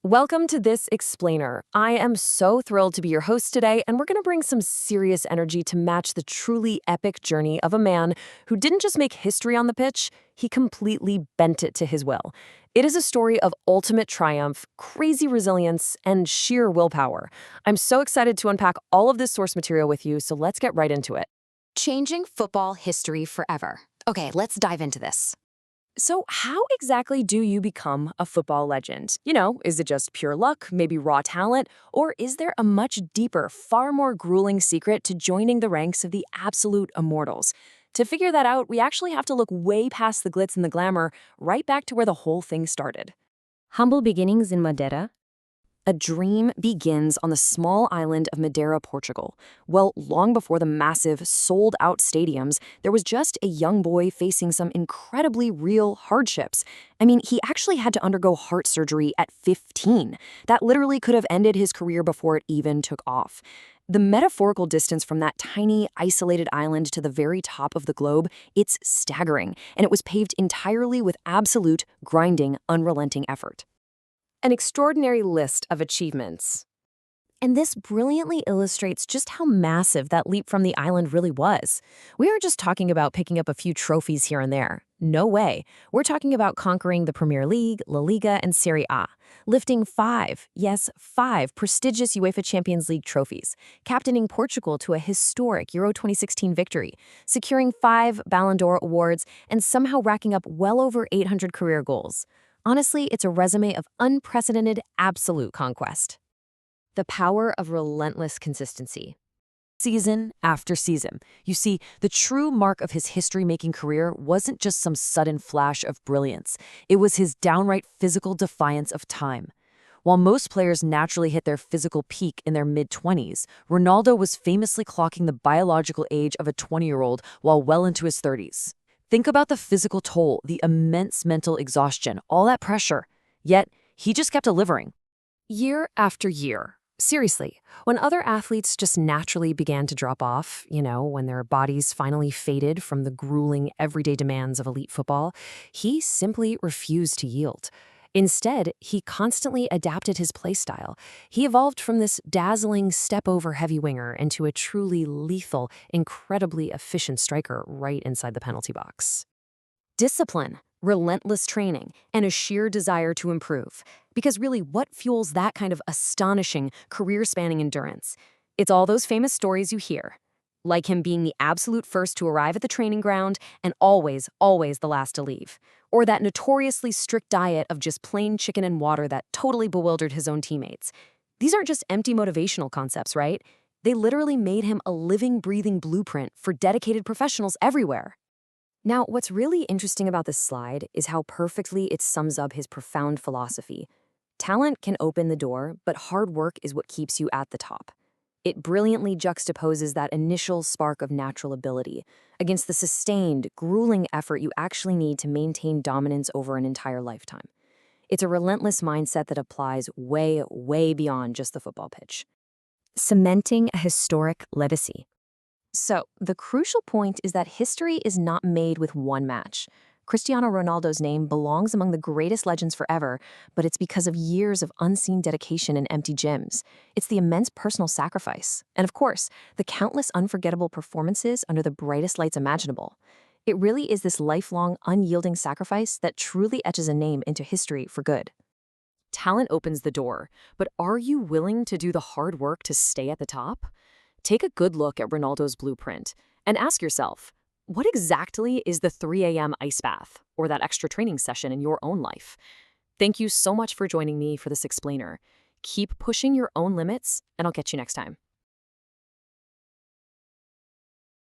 Welcome to this explainer. I am so thrilled to be your host today, and we're going to bring some serious energy to match the truly epic journey of a man who didn't just make history on the pitch, he completely bent it to his will. It is a story of ultimate triumph, crazy resilience, and sheer willpower. I'm so excited to unpack all of this source material with you, so let's get right into it. Changing football history forever. Okay, let's dive into this. So, how exactly do you become a football legend? Is it just pure luck, maybe raw talent, or is there a much deeper, far more grueling secret to joining the ranks of the absolute immortals? To figure that out, we actually have to look way past the glitz and the glamour, right back to where the whole thing started. Humble beginnings in Madeira. A dream begins on the small island of Madeira, Portugal. Well, long before the massive, sold-out stadiums, there was just a young boy facing some incredibly real hardships. I mean, he actually had to undergo heart surgery at 15. That literally could have ended his career before it even took off. The metaphorical distance from that tiny, isolated island to the very top of the globe, it's staggering, and it was paved entirely with absolute, grinding, unrelenting effort. An extraordinary list of achievements. And this brilliantly illustrates just how massive that leap from the island really was. We aren't just talking about picking up a few trophies here and there. No way. We're talking about conquering the Premier League, La Liga, and Serie A, lifting five prestigious UEFA Champions League trophies, captaining Portugal to a historic Euro 2016 victory, securing 5 Ballon d'Or awards, and somehow racking up well over 800 career goals. Honestly, it's a resume of unprecedented, absolute conquest. The power of relentless consistency. Season after season. You see, the true mark of his history-making career wasn't just some sudden flash of brilliance. It was his downright physical defiance of time. While most players naturally hit their physical peak in their mid-20s, Ronaldo was famously clocking the biological age of a 20-year-old while well into his 30s. Think about the physical toll, the immense mental exhaustion, all that pressure. Yet, he just kept delivering. Year after year. Seriously, when other athletes just naturally began to drop off, when their bodies finally faded from the grueling everyday demands of elite football, he simply refused to yield. Instead, he constantly adapted his play style. He evolved from this dazzling step-over heavy winger into a truly lethal, incredibly efficient striker right inside the penalty box. Discipline, relentless training, and a sheer desire to improve. Because really, what fuels that kind of astonishing, career-spanning endurance? It's all those famous stories you hear. Like him being the absolute first to arrive at the training ground and always the last to leave. Or that notoriously strict diet of just plain chicken and water that totally bewildered his own teammates. These aren't just empty motivational concepts, right? They literally made him a living, breathing blueprint for dedicated professionals everywhere. Now, what's really interesting about this slide is how perfectly it sums up his profound philosophy. Talent can open the door, but hard work is what keeps you at the top. It brilliantly juxtaposes that initial spark of natural ability against the sustained, grueling effort you actually need to maintain dominance over an entire lifetime. It's a relentless mindset that applies way beyond just the football pitch. Cementing a historic legacy. So, the crucial point is that history is not made with one match. Cristiano Ronaldo's name belongs among the greatest legends forever, but it's because of years of unseen dedication in empty gyms. It's the immense personal sacrifice, and of course, the countless unforgettable performances under the brightest lights imaginable. It really is this lifelong, unyielding sacrifice that truly etches a name into history for good. Talent opens the door, but are you willing to do the hard work to stay at the top? Take a good look at Ronaldo's blueprint and ask yourself, what exactly is the 3 a.m. ice bath or that extra training session in your own life? Thank you so much for joining me for this explainer. Keep pushing your own limits, and I'll catch you next time.